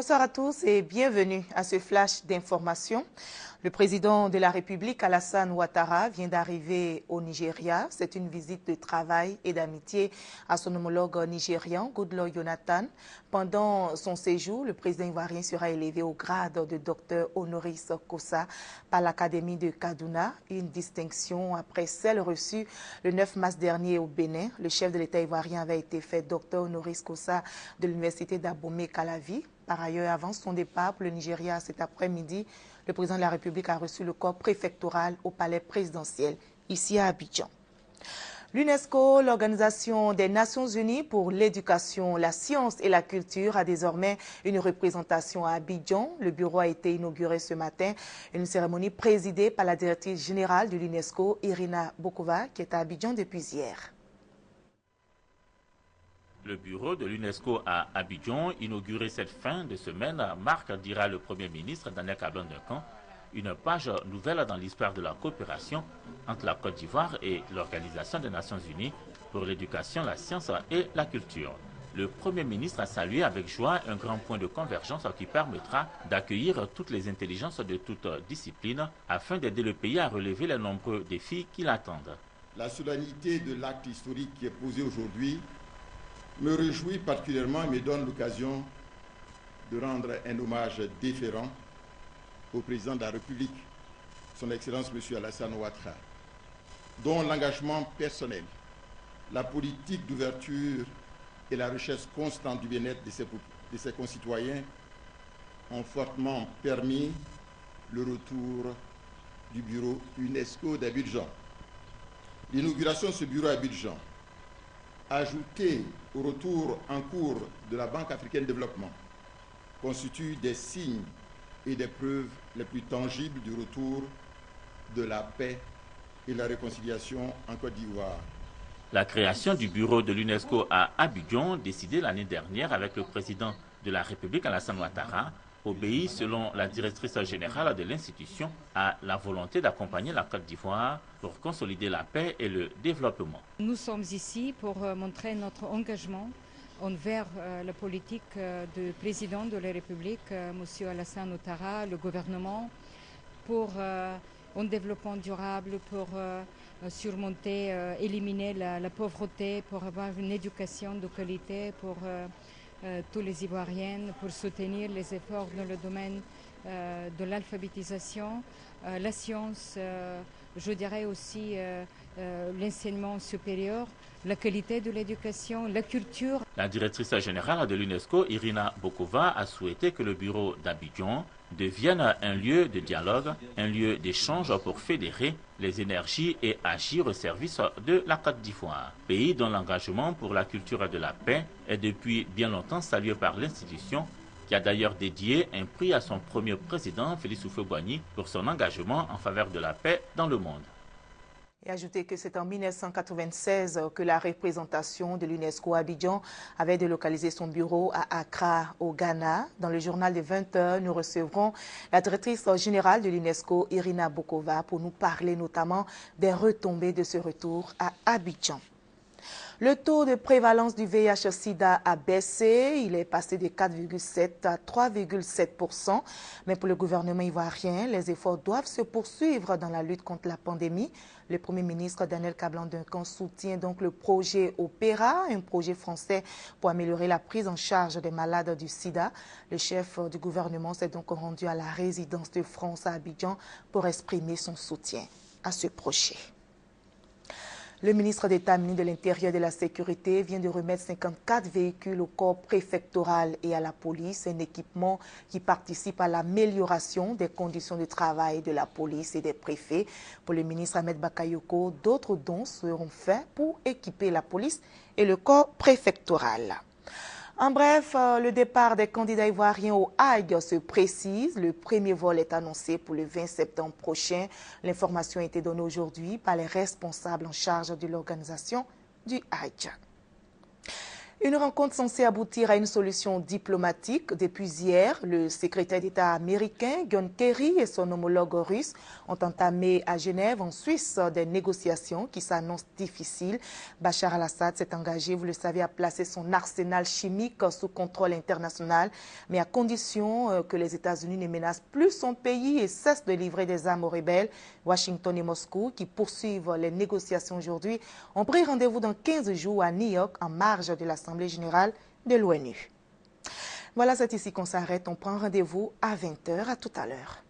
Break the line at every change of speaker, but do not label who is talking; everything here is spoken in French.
Bonsoir à tous et bienvenue à ce flash d'information. Le président de la République, Alassane Ouattara, vient d'arriver au Nigeria. C'est une visite de travail et d'amitié à son homologue nigérian, Goodluck Jonathan. Pendant son séjour, le président ivoirien sera élevé au grade de docteur honoris causa par l'Académie de Kaduna, une distinction après celle reçue le 9 mars dernier au Bénin. Le chef de l'État ivoirien avait été fait docteur honoris causa de l'Université d'Abomey-Calavi. Par ailleurs, avant son départ pour le Nigeria cet après-midi, le président de la République a reçu le corps préfectoral au palais présidentiel, ici à Abidjan. L'UNESCO, l'Organisation des Nations Unies pour l'éducation, la science et la culture, a désormais une représentation à Abidjan. Le bureau a été inauguré ce matin, une cérémonie présidée par la directrice générale de l'UNESCO, Irina Bokova, qui est à Abidjan depuis hier.
Le bureau de l'UNESCO à Abidjan, inauguré cette fin de semaine, marque, dira le Premier ministre Daniel Kablan-Duncan, une page nouvelle dans l'histoire de la coopération entre la Côte d'Ivoire et l'Organisation des Nations Unies pour l'éducation, la science et la culture. Le Premier ministre a salué avec joie un grand point de convergence qui permettra d'accueillir toutes les intelligences de toutes disciplines afin d'aider le pays à relever les nombreux défis qui l'attendent.
La solennité de l'acte historique qui est posé aujourd'hui me réjouit particulièrement et me donne l'occasion de rendre un hommage déférent au président de la République, son Excellence M. Alassane Ouattara, dont l'engagement personnel, la politique d'ouverture et la recherche constante du bien-être de ses concitoyens ont fortement permis le retour du bureau UNESCO d'Abidjan. L'inauguration de ce bureau à Abidjan, ajouté au retour en cours de la Banque africaine de développement, constitue des signes et des preuves les plus tangibles du retour de la paix et la réconciliation en Côte d'Ivoire.
La création du bureau de l'UNESCO à Abidjan, décidée l'année dernière avec le président de la République Alassane Ouattara, obéit, selon la directrice générale de l'institution, à la volonté d'accompagner la Côte d'Ivoire pour consolider la paix et le développement.
Nous sommes ici pour montrer notre engagement envers la politique du président de la République, M. Alassane Ouattara, le gouvernement, pour un développement durable, pour surmonter, éliminer la pauvreté, pour avoir une éducation de qualité pour tous les Ivoiriens, pour soutenir les efforts dans le domaine de l'alphabétisation, la science, je dirais aussi l'enseignement supérieur, la qualité de l'éducation, la culture.
La directrice générale de l'UNESCO, Irina Bokova, a souhaité que le bureau d'Abidjan devienne un lieu de dialogue, un lieu d'échange pour fédérer les énergies et agir au service de la Côte d'Ivoire, pays dont l'engagement pour la culture de la paix est depuis bien longtemps salué par l'institution, qui a d'ailleurs dédié un prix à son premier président, Félix Houphouët-Boigny, pour son engagement en faveur de la paix dans le monde.
Et ajouter que c'est en 1996 que la représentation de l'UNESCO à Abidjan avait délocalisé son bureau à Accra, au Ghana. Dans le journal de 20h, nous recevrons la directrice générale de l'UNESCO, Irina Bokova, pour nous parler notamment des retombées de ce retour à Abidjan. Le taux de prévalence du VIH-Sida a baissé. Il est passé de 4,7 à 3,7%. Mais pour le gouvernement ivoirien, les efforts doivent se poursuivre dans la lutte contre la pandémie. Le Premier ministre Daniel Kablan-Duncan soutient donc le projet Opéra, un projet français pour améliorer la prise en charge des malades du sida. Le chef du gouvernement s'est donc rendu à la résidence de France à Abidjan pour exprimer son soutien à ce projet. Le ministre d'État, ministre de l'Intérieur et de la Sécurité, vient de remettre 54 véhicules au corps préfectoral et à la police, un équipement qui participe à l'amélioration des conditions de travail de la police et des préfets. Pour le ministre Ahmed Bakayoko, d'autres dons seront faits pour équiper la police et le corps préfectoral. En bref, le départ des candidats ivoiriens au Hague se précise. Le premier vol est annoncé pour le 20 septembre prochain. L'information a été donnée aujourd'hui par les responsables en charge de l'organisation du Hague. Une rencontre censée aboutir à une solution diplomatique. Depuis hier, le secrétaire d'État américain John Kerry et son homologue russe ont entamé à Genève, en Suisse, des négociations qui s'annoncent difficiles. Bachar al-Assad s'est engagé, vous le savez, à placer son arsenal chimique sous contrôle international, mais à condition que les États-Unis ne menacent plus son pays et cessent de livrer des armes aux rebelles. Washington et Moscou, qui poursuivent les négociations aujourd'hui, ont pris rendez-vous dans 15 jours à New York, en marge de l'Assemblée générale de l'ONU. Voilà, c'est ici qu'on s'arrête. On prend rendez-vous à 20h. À tout à l'heure.